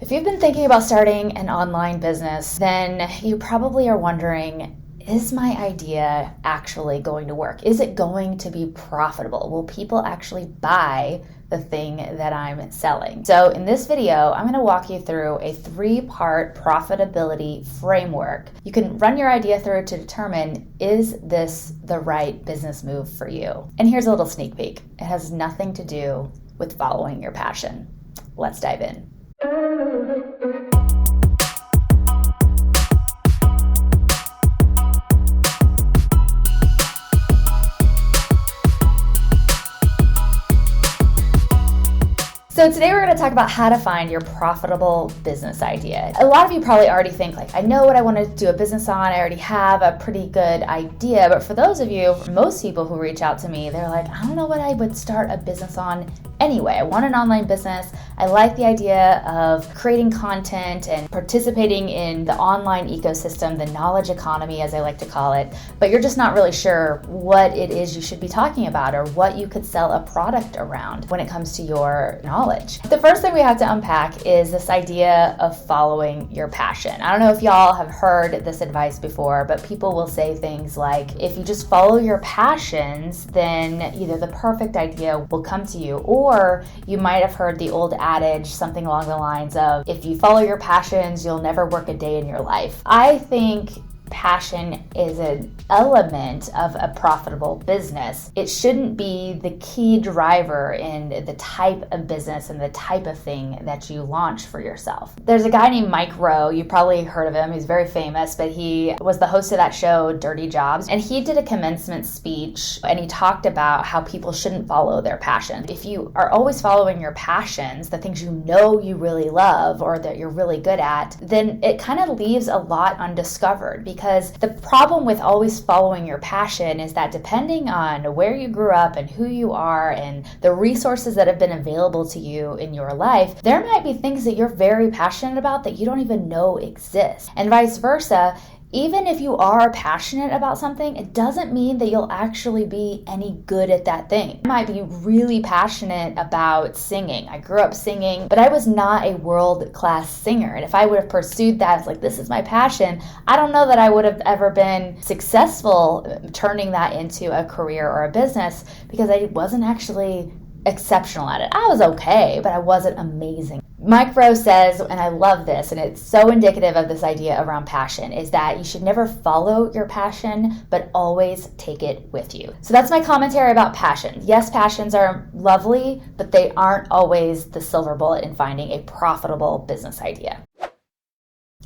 If you've been thinking about starting an online business, then you probably are wondering, is my idea actually going to work? Is it going to be profitable? Will people actually buy the thing that I'm selling? So in this video, I'm going to walk you through a 3-part profitability framework. You can run your idea through to determine, is this the right business move for you? And here's a little sneak peek. It has nothing to do with following your passion. Let's dive in. So today we're going to talk about how to find your profitable business idea. A lot of you probably already think like, I know what I want to do a business on. I already have a pretty good idea. But for those of you, most people who reach out to me, they're like, I don't know what I would start a business on anyway. I want an online business. I like the idea of creating content and participating in the online ecosystem, the knowledge economy, as I like to call it. But you're just not really sure what it is you should be talking about or what you could sell a product around when it comes to your knowledge. The first thing we have to unpack is this idea of following your passion. I don't know if y'all have heard this advice before, but people will say things like, if you just follow your passions, then either the perfect idea will come to you, or you might have heard the old adage, something along the lines of, if you follow your passions, you'll never work a day in your life. I think passion is an element of a profitable business. It shouldn't be the key driver in the type of business and the type of thing that you launch for yourself. There's a guy named Mike Rowe. You probably heard of him. He's very famous, but he was the host of that show, Dirty Jobs. And he did a commencement speech and he talked about how people shouldn't follow their passion. If you are always following your passions, the things you know you really love or that you're really good at, then it kind of leaves a lot undiscovered. Because the problem with always following your passion is that depending on where you grew up and who you are and the resources that have been available to you in your life, there might be things that you're very passionate about that you don't even know exist. And vice versa. Even if you are passionate about something, it doesn't mean that you'll actually be any good at that thing. I might be really passionate about singing. I grew up singing, but I was not a world-class singer. And if I would have pursued that, it's like, this is my passion, I don't know that I would have ever been successful turning that into a career or a business because I wasn't actually exceptional at it. I was okay, but I wasn't amazing. Mike Rowe says, and I love this, and it's so indicative of this idea around passion, is that you should never follow your passion, but always take it with you. So that's my commentary about passion. Yes, passions are lovely, but they aren't always the silver bullet in finding a profitable business idea.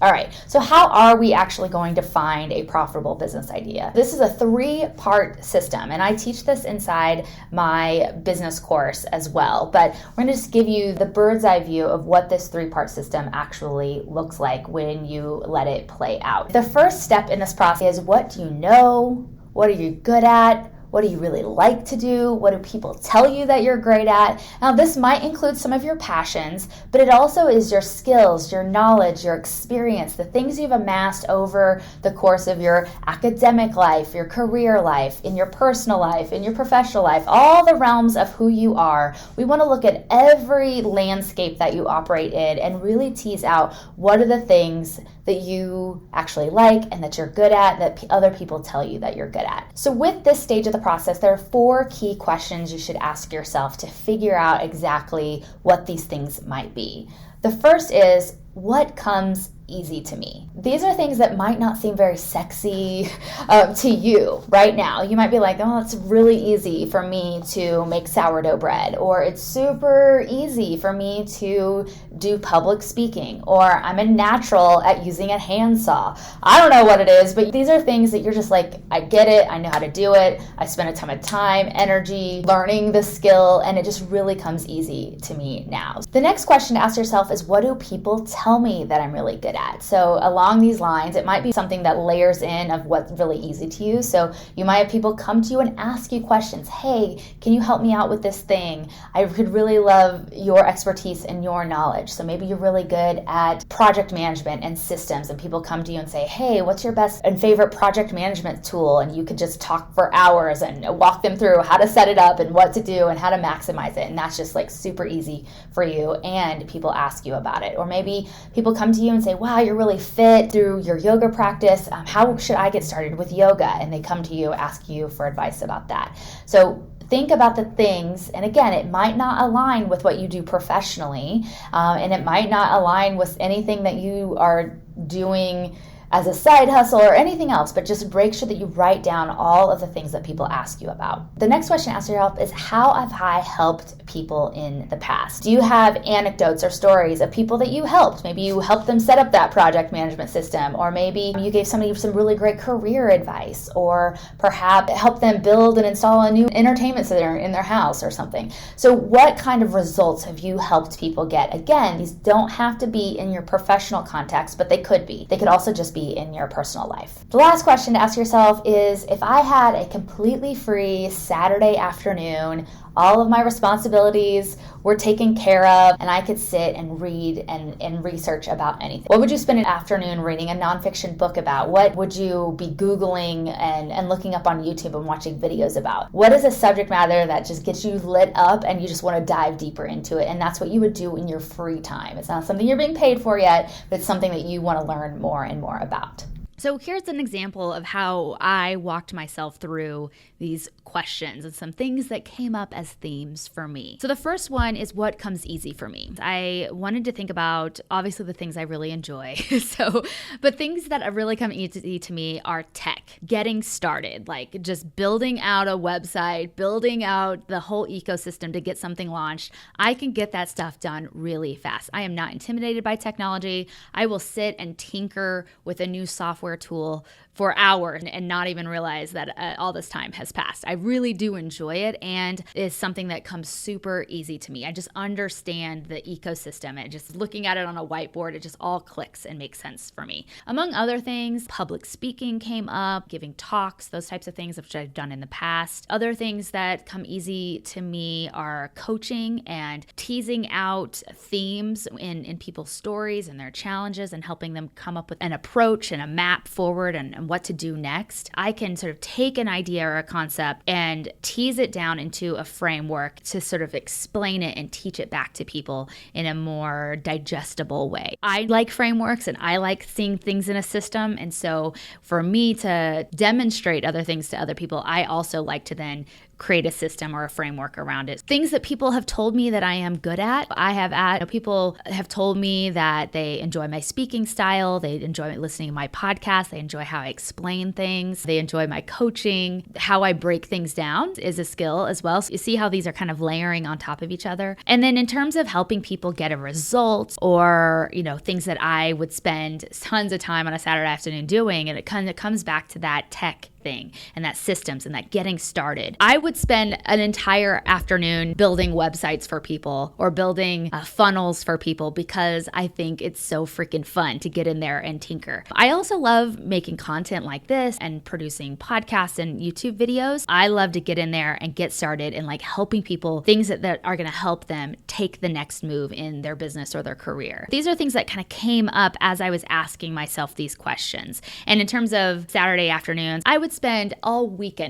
All right, so how are we actually going to find a profitable business idea? This is a 3-part system, and I teach this inside my business course as well, but we're gonna just give you the bird's eye view of what this 3-part system actually looks like when you let it play out. The first step in this process is, what do you know? What are you good at? What do you really like to do? What do people tell you that you're great at? Now, this might include some of your passions, but it also is your skills, your knowledge, your experience, the things you've amassed over the course of your academic life, your career life, in your personal life, in your professional life, all the realms of who you are. We want to look at every landscape that you operate in and really tease out what are the things that you actually like and that you're good at, that other people tell you that you're good at. So with this stage of the process, there are 4 key questions you should ask yourself to figure out exactly what these things might be. The first is, what comes easy to me? These are things that might not seem very sexy to you right now. You might be like, oh, it's really easy for me to make sourdough bread, or it's super easy for me to do public speaking, or I'm a natural at using a handsaw. I don't know what it is, but these are things that you're just like, I get it, I know how to do it, I spend a ton of time, energy, learning the skill, and it just really comes easy to me now. The next question to ask yourself is, what do people tell me that I'm really good at? So along along these lines, it might be something that layers in of what's really easy to you. So you might have people come to you and ask you questions. Hey, can you help me out with this thing? I could really love your expertise and your knowledge. So maybe you're really good at project management and systems, and people come to you and say, hey, what's your best and favorite project management tool? And you could just talk for hours and walk them through how to set it up and what to do and how to maximize it. And that's just like super easy for you, and people ask you about it. Or maybe people come to you and say, wow, you're really fit through your yoga practice. How should I get started with yoga? And they come to you, ask you for advice about that. So think about the things, and again, it might not align with what you do professionally, and it might not align with anything that you are doing as a side hustle or anything else, but just make sure that you write down all of the things that people ask you about. The next question to ask yourself is, how have I helped people in the past? Do you have anecdotes or stories of people that you helped? Maybe you helped them set up that project management system, or maybe you gave somebody some really great career advice, or perhaps helped them build and install a new entertainment center in their house or something. So what kind of results have you helped people get? Again, these don't have to be in your professional context, but they could be. They could also just be in your personal life. The last question to ask yourself is, if I had a completely free Saturday afternoon, all of my responsibilities were taken care of, and I could sit and read and research about anything, what would you spend an afternoon reading a nonfiction book about? What would you be Googling and looking up on YouTube and watching videos about? What is a subject matter that just gets you lit up and you just want to dive deeper into it? And that's what you would do in your free time. It's not something you're being paid for yet, but it's something that you want to learn more and more about. So here's an example of how I walked myself through these questions and some things that came up as themes for me. So the first one is, what comes easy for me? I wanted to think about, obviously, the things I really enjoy. But things that really come easy to me are tech, getting started, like just building out a website, building out the whole ecosystem to get something launched. I can get that stuff done really fast. I am not intimidated by technology. I will sit and tinker with a new software tool for hours and not even realize that all this time has passed. I really do enjoy it, and it's something that comes super easy to me. I just understand the ecosystem, and just looking at it on a whiteboard, it just all clicks and makes sense for me. Among other things, public speaking came up, giving talks, those types of things, which I've done in the past. Other things that come easy to me are coaching and teasing out themes in people's stories and their challenges, and helping them come up with an approach and a map forward and what to do next. I can sort of take an idea or a concept and tease it down into a framework to sort of explain it and teach it back to people in a more digestible way. I like frameworks, and I like seeing things in a system. And so for me to demonstrate other things to other people, I also like to then create a system or a framework around it. Things that people have told me that I am good at. People have told me that they enjoy my speaking style. They enjoy listening to my podcast. They enjoy how I explain things. They enjoy my coaching. How I break things down is a skill as well. So you see how these are kind of layering on top of each other. And then in terms of helping people get a result, or, things that I would spend tons of time on a Saturday afternoon doing, and it kind of comes back to that tech thing and that systems and that getting started. I would spend an entire afternoon building websites for people, or building funnels for people, because I think it's so freaking fun to get in there and tinker. I also love making content like this and producing podcasts and YouTube videos. I love to get in there and get started and helping people, things that are going to help them take the next move in their business or their career. These are things that kind of came up as I was asking myself these questions. And in terms of Saturday afternoons, I would spend all week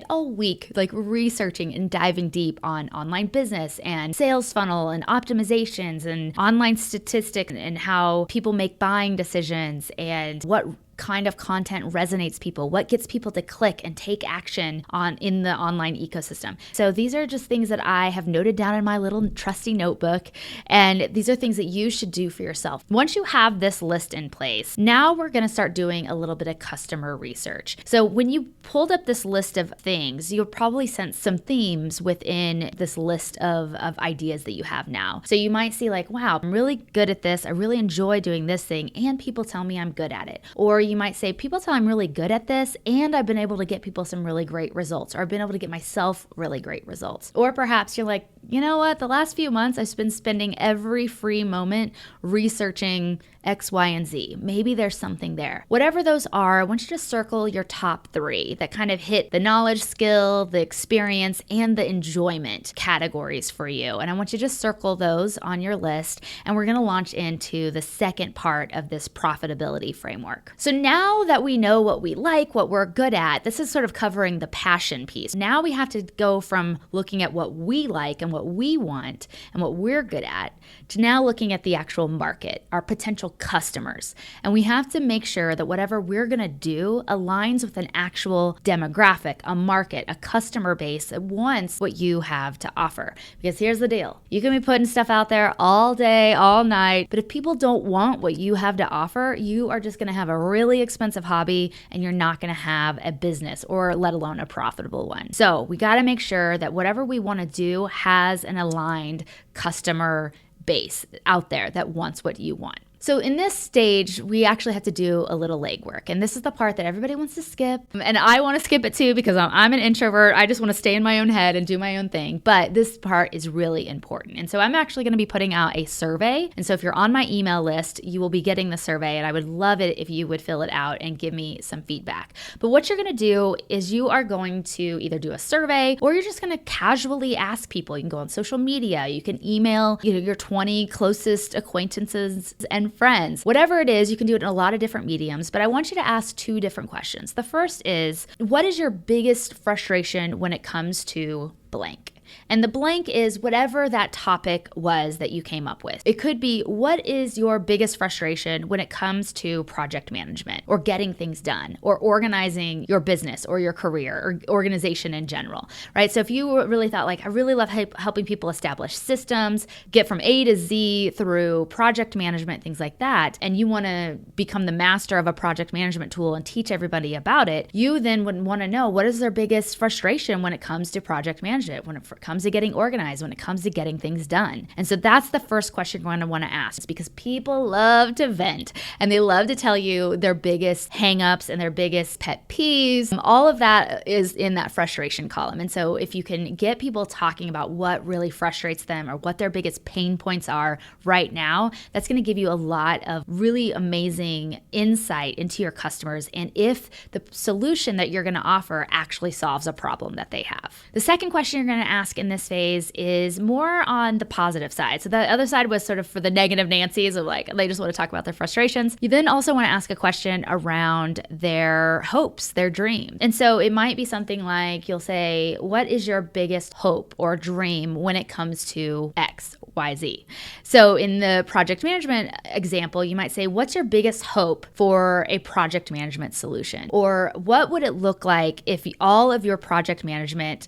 researching and diving deep on online business and sales funnel and optimizations and online statistics and how people make buying decisions and what kind of content resonates people, what gets people to click and take action in the online ecosystem. So these are just things that I have noted down in my little trusty notebook, and these are things that you should do for yourself. Once you have this list in place, now we're going to start doing a little bit of customer research. So when you pulled up this list of things, you'll probably sense some themes within this list of ideas that you have now. So you might see wow, I'm really good at this. I really enjoy doing this thing, and people tell me I'm good at it. Or you might say, people tell I'm really good at this, and I've been able to get people some really great results, or I've been able to get myself really great results. Or perhaps you're you know what? The last few months, I've been spending every free moment researching X, Y, and Z. Maybe there's something there. Whatever those are, I want you to circle your top 3 that kind of hit the knowledge, skill, the experience, and the enjoyment categories for you. And I want you to just circle those on your list. And we're going to launch into the second part of this profitability framework. So now that we know what we like, what we're good at, this is sort of covering the passion piece. Now we have to go from looking at what we like and what we want and what we're good at to now looking at the actual market, our potential customers. And we have to make sure that whatever we're going to do aligns with an actual demographic, a market, a customer base that wants what you have to offer. Because here's the deal. You can be putting stuff out there all day, all night, but if people don't want what you have to offer, you are just going to have a really expensive hobby and you're not going to have a business or let alone a profitable one. So we got to make sure that whatever we want to do has an aligned customer base out there that wants what you want. So in this stage, we actually have to do a little legwork. And this is the part that everybody wants to skip. And I want to skip it too because I'm an introvert. I just want to stay in my own head and do my own thing. But this part is really important. And so I'm actually going to be putting out a survey. And so if you're on my email list, you will be getting the survey. And I would love it if you would fill it out and give me some feedback. But what you're going to do is you are going to either do a survey or you're just going to casually ask people. You can go on social media. You can email your 20 closest acquaintances and friends. Whatever it is, you can do it in a lot of different mediums, but I want you to ask 2 different questions. The first is, what is your biggest frustration when it comes to blank? And the blank is whatever that topic was that you came up with. It could be, what is your biggest frustration when it comes to project management or getting things done or organizing your business or your career or organization in general, right? So if you really thought like, I really love helping people establish systems, get from A to Z through project management, things like that, and you want to become the master of a project management tool and teach everybody about it, you then would want to know what is their biggest frustration when it comes to project management, when it comes to getting organized, when it comes to getting things done. And so that's the first question you're going to want to ask, because people love to vent and they love to tell you their biggest hangups and their biggest pet peeves. All of that is in that frustration column. And so if you can get people talking about what really frustrates them or what their biggest pain points are right now, that's going to give you a lot of really amazing insight into your customers and if the solution that you're going to offer actually solves a problem that they have. The second question you're going to ask in this phase is more on the positive side. So the other side was sort of for the negative Nancy's of like, they just want to talk about their frustrations. You then also want to ask a question around their hopes, their dreams. And so it might be something like, you'll say, what is your biggest hope or dream when it comes to X, Y, Z? So in the project management example, you might say, what's your biggest hope for a project management solution? Or what would it look like if all of your project management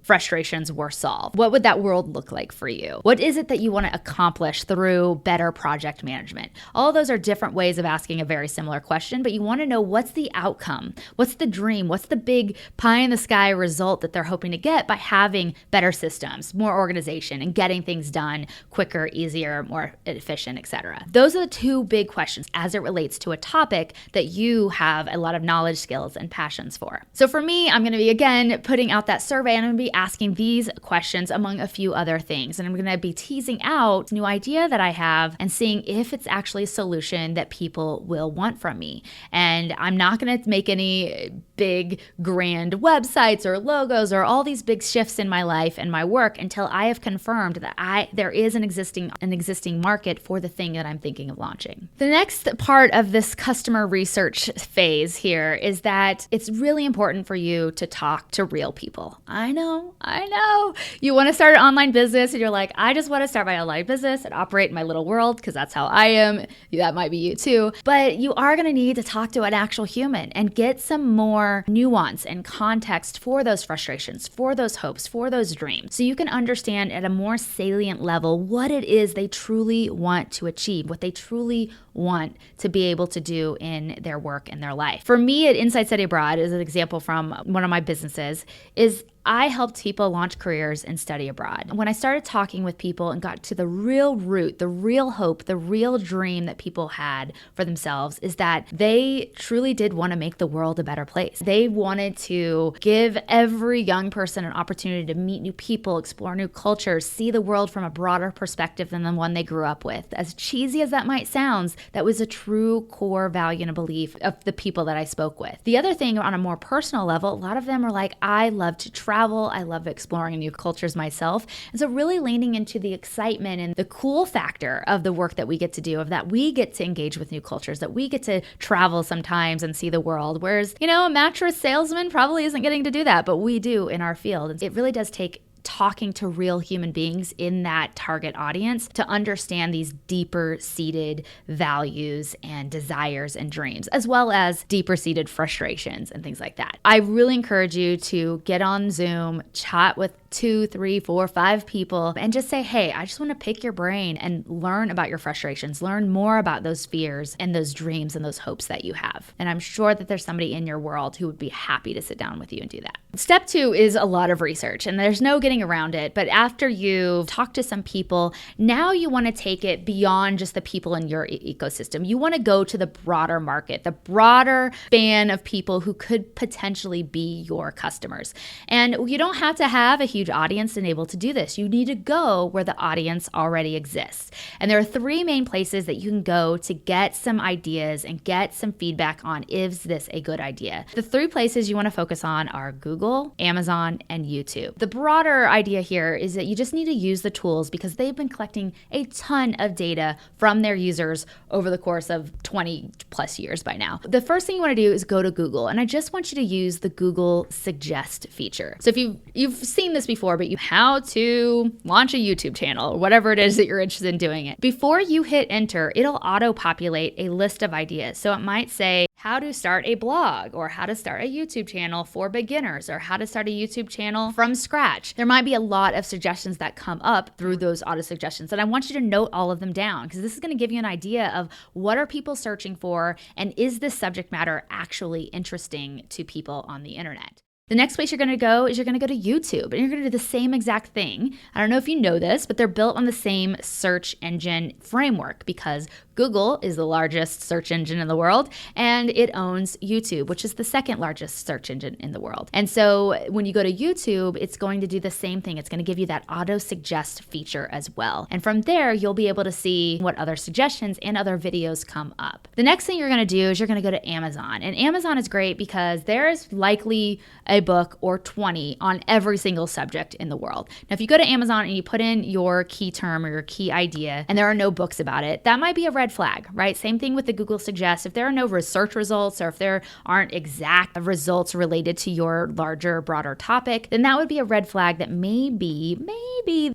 frustrations were solved? What would that world look like for you? What is it that you want to accomplish through better project management? All of those are different ways of asking a very similar question, but you want to know what's the outcome? What's the dream? What's the big pie in the sky result that they're hoping to get by having better systems, more organization, and getting things done quicker, easier, more efficient, etc. Those are the 2 big questions as it relates to a topic that you have a lot of knowledge, skills, and passions for. So for me, I'm going to be, again, putting out that survey, and I'm going to be asking these questions among a few other things. And I'm going to be teasing out a new idea that I have and seeing if it's actually a solution that people will want from me. And I'm not going to make any big grand websites or logos or all these big shifts in my life and my work until I have confirmed that there is an existing market for the thing that I'm thinking of launching. The next part of this customer research phase here is that it's really important for you to talk to real people. I know. You want to start an online business and you're like, I just want to start my online business and operate in my little world because that's how I am. That might be you too. But you are going to need to talk to an actual human and get some more nuance and context for those frustrations, for those hopes, for those dreams. So you can understand at a more salient level what it is they truly want to achieve, what they truly want to be able to do in their work and their life. For me at Inside Study Abroad, as an example from one of my businesses, is I helped people launch careers and study abroad. When I started talking with people and got to the real root, the real hope, the real dream that people had for themselves is that they truly did want to make the world a better place. They wanted to give every young person an opportunity to meet new people, explore new cultures, see the world from a broader perspective than the one they grew up with. As cheesy as that might sound, that was a true core value and a belief of the people that I spoke with. The other thing on a more personal level, a lot of them are like, I love to travel. I love exploring new cultures myself. And so really leaning into the excitement and the cool factor of the work that we get to do, of that we get to engage with new cultures, that we get to travel sometimes and see the world. Whereas, a mattress salesman probably isn't getting to do that, but we do in our field. It really does take talking to real human beings in that target audience to understand these deeper seated values and desires and dreams, as well as deeper seated frustrations and things like that. I really encourage you to get on Zoom, chat with 2, 3, 4, 5 people and just say, hey, I just want to pick your brain and learn about your frustrations, learn more about those fears and those dreams and those hopes that you have. And I'm sure that there's somebody in your world who would be happy to sit down with you and do that. Step 2 is a lot of research, and there's no getting around it. But after you've talked to some people, now you want to take it beyond just the people in your ecosystem. You want to go to the broader market, the broader span of people who could potentially be your customers. And you don't have to have a huge audience and able to do this. You need to go where the audience already exists. And there are 3 main places that you can go to get some ideas and get some feedback on, is this a good idea? The 3 places you want to focus on are Google, Amazon, and YouTube. The broader idea here is that you just need to use the tools because they've been collecting a ton of data from their users over the course of 20 plus years by now. The first thing you want to do is go to Google, and I just want you to use the Google Suggest feature. So if you've seen this before, but how to launch a YouTube channel or whatever it is that you're interested in doing it. Before you hit enter, it'll auto-populate a list of ideas. So it might say how to start a blog, or how to start a YouTube channel for beginners, or how to start a YouTube channel from scratch. There might be a lot of suggestions that come up through those auto suggestions, and I want you to note all of them down because this is going to give you an idea of what are people searching for, and is this subject matter actually interesting to people on the internet. The next place you're going to go is you're going to go to YouTube, and you're going to do the same exact thing. I don't know if you know this, but they're built on the same search engine framework because Google is the largest search engine in the world, and it owns YouTube, which is the second largest search engine in the world. And so when you go to YouTube, it's going to do the same thing. It's going to give you that auto-suggest feature as well. And from there, you'll be able to see what other suggestions and other videos come up. The next thing you're going to do is you're going to go to Amazon. And Amazon is great because there's likely a book or 20 on every single subject in the world. Now, if you go to Amazon and you put in your key term or your key idea and there are no books about it, that might be a red flag, right? Same thing with the Google Suggest. If there are no research results or if there aren't exact results related to your larger, broader topic, then that would be a red flag that maybe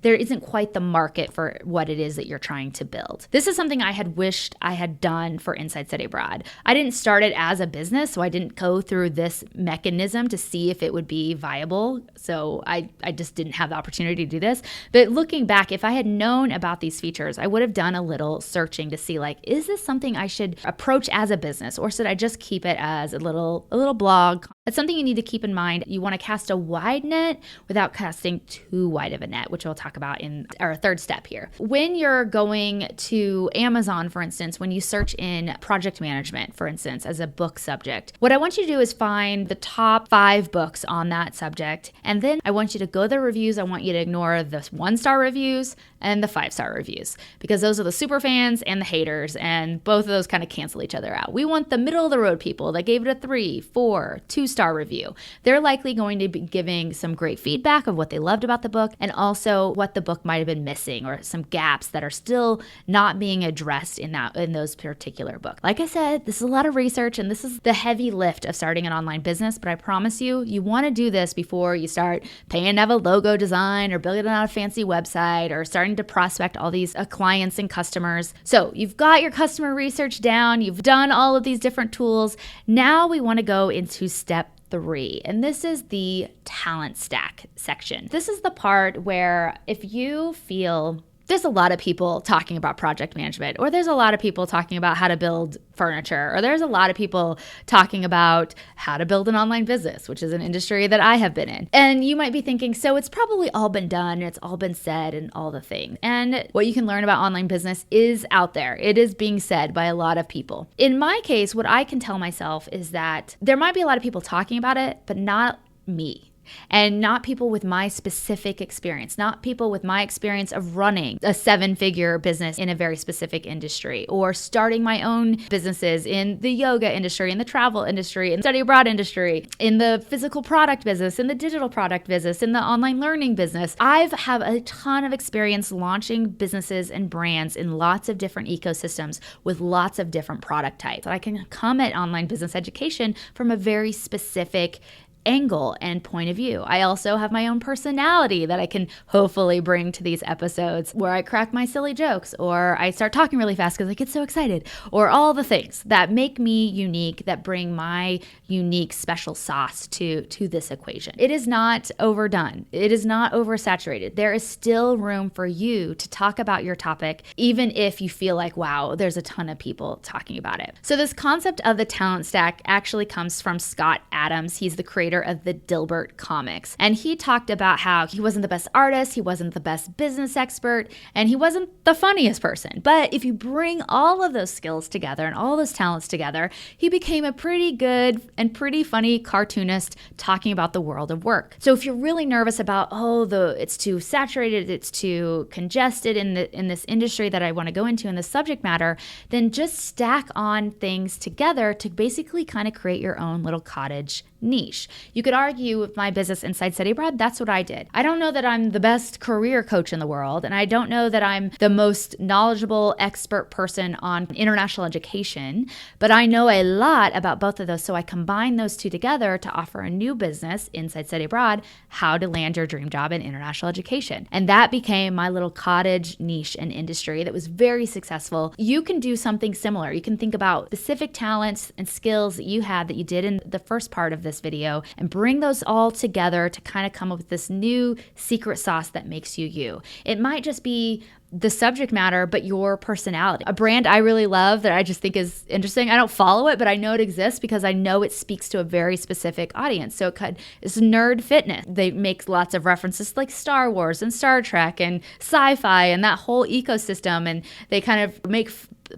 there isn't quite the market for what it is that you're trying to build. This is something I had wished I had done for Inside Study Abroad. I didn't start it as a business, so I didn't go through this mechanism to see if it would be viable. So I just didn't have the opportunity to do this. But looking back, if I had known about these features, I would have done a little searching to see, like, is this something I should approach as a business, or should I just keep it as a little blog? That's something you need to keep in mind. You want to cast a wide net without casting too wide of a net, which we'll talk about in our third step here. When you're going to Amazon, for instance, when you search in project management, for instance, as a book subject, what I want you to do is find the top 5 books on that subject. And then I want you to go to the reviews. I want you to ignore the 1-star reviews and the 5-star reviews, because those are the super fans and the haters, and both of those kind of cancel each other out. We want the middle of the road people that gave it a 3, 4, 2-star review. They're likely going to be giving some great feedback of what they loved about the book, and also what the book might have been missing, or some gaps that are still not being addressed in those particular books. Like I said, this is a lot of research, and this is the heavy lift of starting an online business, but I promise you want to do this before you start paying to have a logo design or building out a fancy website or starting to prospect all these clients and customers. So you've got your customer research down, you've done all of these different tools. Now we want to go into step 3, and this is the talent stack section. This is the part where if you feel There's a lot of people talking about project management, or there's a lot of people talking about how to build furniture, or there's a lot of people talking about how to build an online business, which is an industry that I have been in. And you might be thinking, so it's probably all been done, it's all been said and all the things. And what you can learn about online business is out there. It is being said by a lot of people. In my case, what I can tell myself is that there might be a lot of people talking about it, but not me. And not people with my specific experience, not people with my experience of running a 7-figure business in a very specific industry, or starting my own businesses in the yoga industry, in the travel industry, in the study abroad industry, in the physical product business, in the digital product business, in the online learning business. I have a ton of experience launching businesses and brands in lots of different ecosystems with lots of different product types. I can come at online business education from a very specific angle and point of view. I also have my own personality that I can hopefully bring to these episodes, where I crack my silly jokes, or I start talking really fast because I get so excited, or all the things that make me unique, that bring my unique special sauce to this equation. It is not overdone. It is not oversaturated. There is still room for you to talk about your topic, even if you feel like, wow, there's a ton of people talking about it. So this concept of the talent stack actually comes from Scott Adams. He's the creator of the Dilbert comics. And he talked about how he wasn't the best artist, he wasn't the best business expert, and he wasn't the funniest person. But if you bring all of those skills together and all those talents together, he became a pretty good and pretty funny cartoonist talking about the world of work. So if you're really nervous about, it's too saturated, it's too congested in this industry that I want to go into in this subject matter, then just stack on things together to basically kind of create your own little cottage niche. You could argue with my business Inside Study Abroad, that's what I did. I don't know that I'm the best career coach in the world, and I don't know that I'm the most knowledgeable expert person on international education, but I know a lot about both of those, so I combine those two together to offer a new business, Inside Study Abroad, how to land your dream job in international education. And that became my little cottage niche and industry that was very successful. You can do something similar. You can think about specific talents and skills that you had that you did in the first part of this video and bring those all together to kind of come up with this new secret sauce that makes you you. It might just be the subject matter, but your personality. A brand I really love that I just think is interesting. I don't follow it, but I know it exists because I know it speaks to a very specific audience. So it's Nerd Fitness. They make lots of references like Star Wars and Star Trek and sci-fi and that whole ecosystem. And they kind of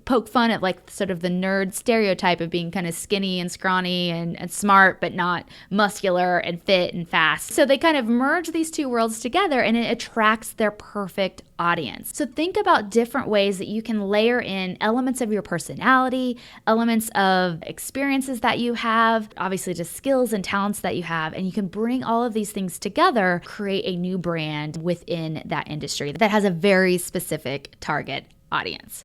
poke fun at like sort of the nerd stereotype of being kind of skinny and scrawny and smart, but not muscular and fit and fast. So they kind of merge these two worlds together and it attracts their perfect audience. So think about different ways that you can layer in elements of your personality, elements of experiences that you have, obviously just skills and talents that you have, and you can bring all of these things together, create a new brand within that industry that has a very specific target audience.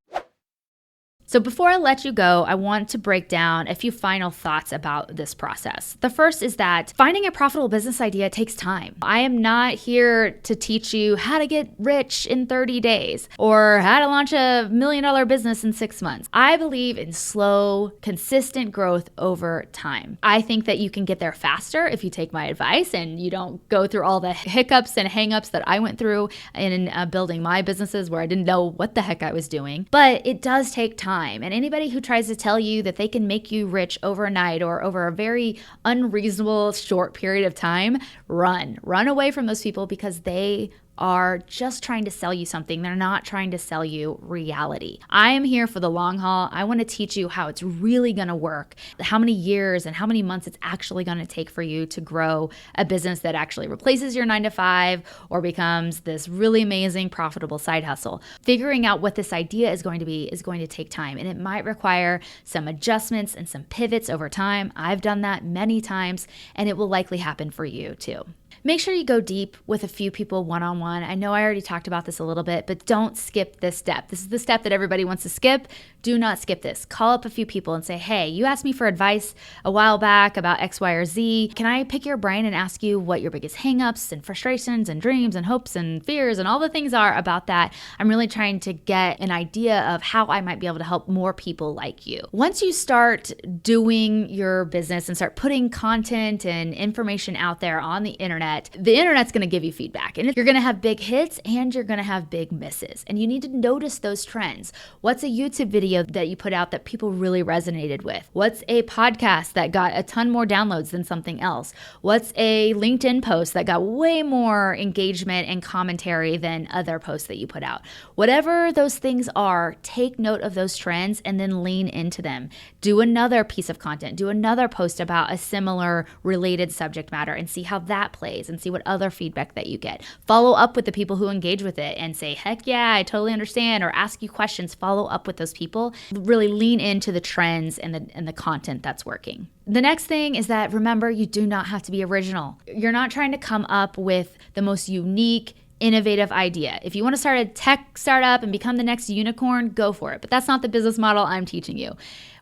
So before I let you go, I want to break down a few final thoughts about this process. The first is that finding a profitable business idea takes time. I am not here to teach you how to get rich in 30 days or how to launch $1 million business in 6 months. I believe in slow, consistent growth over time. I think that you can get there faster if you take my advice and you don't go through all the hiccups and hangups that I went through in building my businesses where I didn't know what the heck I was doing. But it does take time. And anybody who tries to tell you that they can make you rich overnight or over a very unreasonable short period of time, run away from those people because they are just trying to sell you something. They're not trying to sell you reality. I am here for the long haul. I want to teach you how it's really going to work, how many years and how many months it's actually going to take for you to grow a business that actually replaces your 9-to-5 or becomes this really amazing, profitable side hustle. Figuring out what this idea is going to be is going to take time, and it might require some adjustments and some pivots over time. I've done that many times, and it will likely happen for you too. Make sure you go deep with a few people one-on-one. I know I already talked about this a little bit, but don't skip this step. This is the step that everybody wants to skip. Do not skip this. Call up a few people and say, hey, you asked me for advice a while back about X, Y, or Z. Can I pick your brain and ask you what your biggest hangups and frustrations and dreams and hopes and fears and all the things are about that? I'm really trying to get an idea of how I might be able to help more people like you. Once you start doing your business and start putting content and information out there on the internet's going to give you feedback. And you're going to have big hits and you're going to have big misses. And you need to notice those trends. What's a YouTube video that you put out that people really resonated with? What's a podcast that got a ton more downloads than something else? What's a LinkedIn post that got way more engagement and commentary than other posts that you put out? Whatever those things are, take note of those trends and then lean into them. Do another piece of content, do another post about a similar related subject matter and see how that plays and see what other feedback that you get. Follow up with the people who engage with it and say, heck yeah, I totally understand, or ask you questions. Follow up with those people. Really lean into the trends and the content that's working. The next thing is that remember, you do not have to be original. You're not trying to come up with the most unique, innovative idea. If you want to start a tech startup and become the next unicorn, go for it. But that's not the business model I'm teaching you.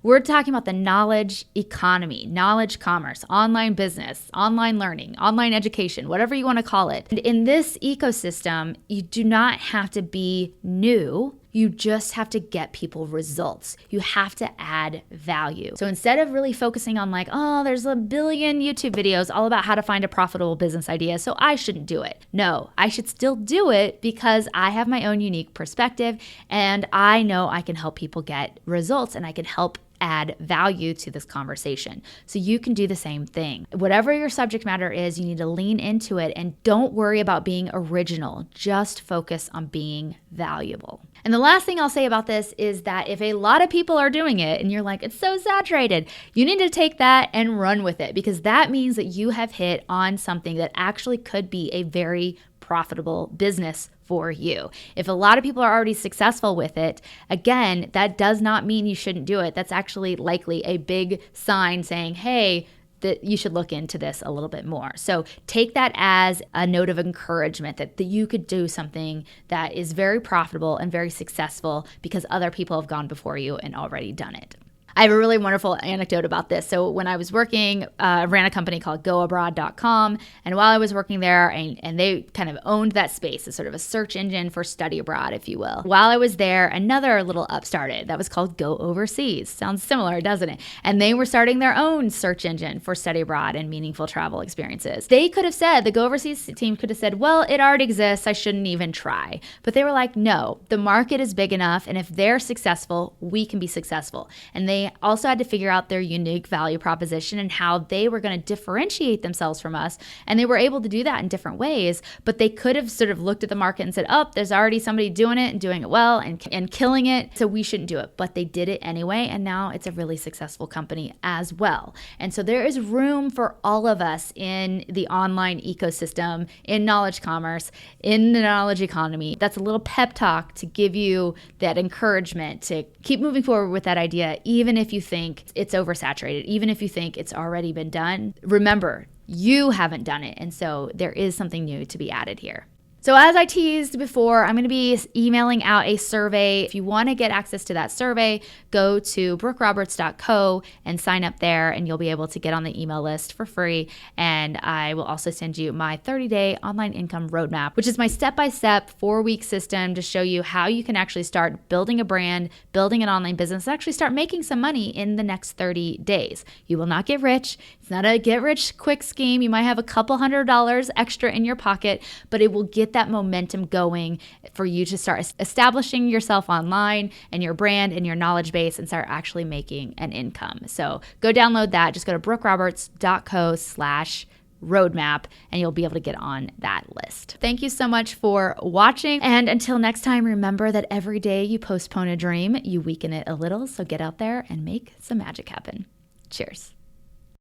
We're talking about the knowledge economy, knowledge commerce, online business, online learning, online education, whatever you want to call it. And in this ecosystem, you do not have to be new. You just have to get people results. You have to add value. So instead of really focusing on like, oh, there's a billion YouTube videos all about how to find a profitable business idea, so I shouldn't do it. No, I should still do it because I have my own unique perspective and I know I can help people get results and I can help add value to this conversation. So you can do the same thing. Whatever your subject matter is, you need to lean into it and don't worry about being original. Just focus on being valuable. And the last thing I'll say about this is that if a lot of people are doing it and you're like, it's so saturated, you need to take that and run with it because that means that you have hit on something that actually could be a very profitable business for you. If a lot of people are already successful with it, again, that does not mean you shouldn't do it. That's actually likely a big sign saying, hey, that you should look into this a little bit more. So take that as a note of encouragement that you could do something that is very profitable and very successful because other people have gone before you and already done it. I have a really wonderful anecdote about this. So when I was working, I ran a company called goabroad.com. And while I was working there, and they kind of owned that space, as sort of a search engine for study abroad, if you will. While I was there, another little up started that was called Go Overseas. Sounds similar, doesn't it? And they were starting their own search engine for study abroad and meaningful travel experiences. They could have said, the Go Overseas team could have said, well, it already exists. I shouldn't even try. But they were like, no, the market is big enough. And if they're successful, we can be successful. And they also had to figure out their unique value proposition and how they were going to differentiate themselves from us. And they were able to do that in different ways, but they could have sort of looked at the market and said, oh, there's already somebody doing it and doing it well and killing it, so we shouldn't do it. But they did it anyway, and now it's a really successful company as well. And so there is room for all of us in the online ecosystem, in knowledge commerce, in the knowledge economy. That's a little pep talk to give you that encouragement to keep moving forward with that idea, even if you think it's oversaturated, even if you think it's already been done. Remember, you haven't done it, and so there is something new to be added here. So as I teased before, I'm going to be emailing out a survey. If you want to get access to that survey, go to brookeroberts.co and sign up there, and you'll be able to get on the email list for free. And I will also send you my 30-day online income roadmap, which is my step-by-step 4-week system to show you how you can actually start building a brand, building an online business, and actually start making some money in the next 30 days. You will not get rich. It's not a get-rich-quick scheme. You might have a couple $100 extra in your pocket, but it will get that momentum going for you to start establishing yourself online and your brand and your knowledge base and start actually making an income. So go download that. Just go to brookeroberts.co/roadmap and you'll be able to get on that list. Thank you so much for watching. And until next time, remember that every day you postpone a dream, you weaken it a little. So get out there and make some magic happen. Cheers.